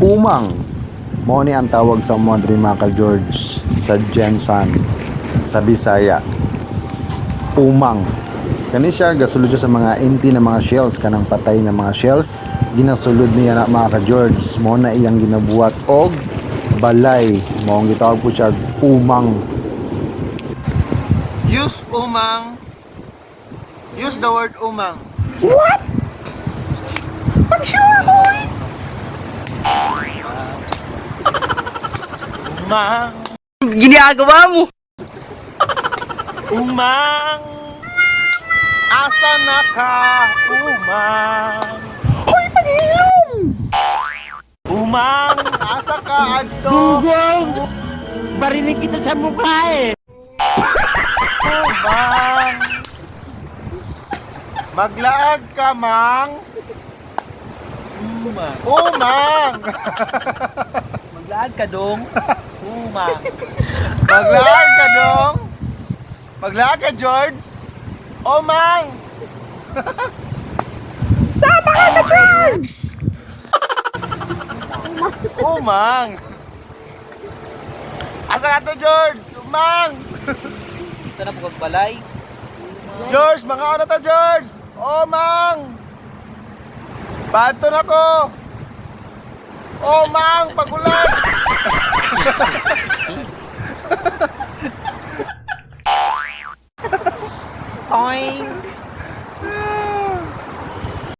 Umang. Mo ni ang tawag sa mga mga George sa Jensan sa Bisaya. Umang. Kani siya gasulod siya sa mga empty na mga shells kanang patay na mga shells. Ginasulod niya na mga ka-George. Mo na iyang ginabuhat og balay. Mo ang gitawag po siya umang. Use umang. Use the word umang. What? Pag sure boy. Umang. Ginagawa mo. Umang. Asa na ka? Umang. Hoy, pag-ilom! Umang. Asa ka adto? Dugong! Barinig kita sa mukha eh. Umang. Maglaag ka, mang. Umang. Umang. Maglaan ka dong. Umang. Maglaag ka dong. Maglaag ka, George. Umang. Sama ka sa George! Umang. Asa ka to, George? Umang. Ito na pagbalay. George, mga ano to, George? Umang. Pato na ko. Umang, pagulan.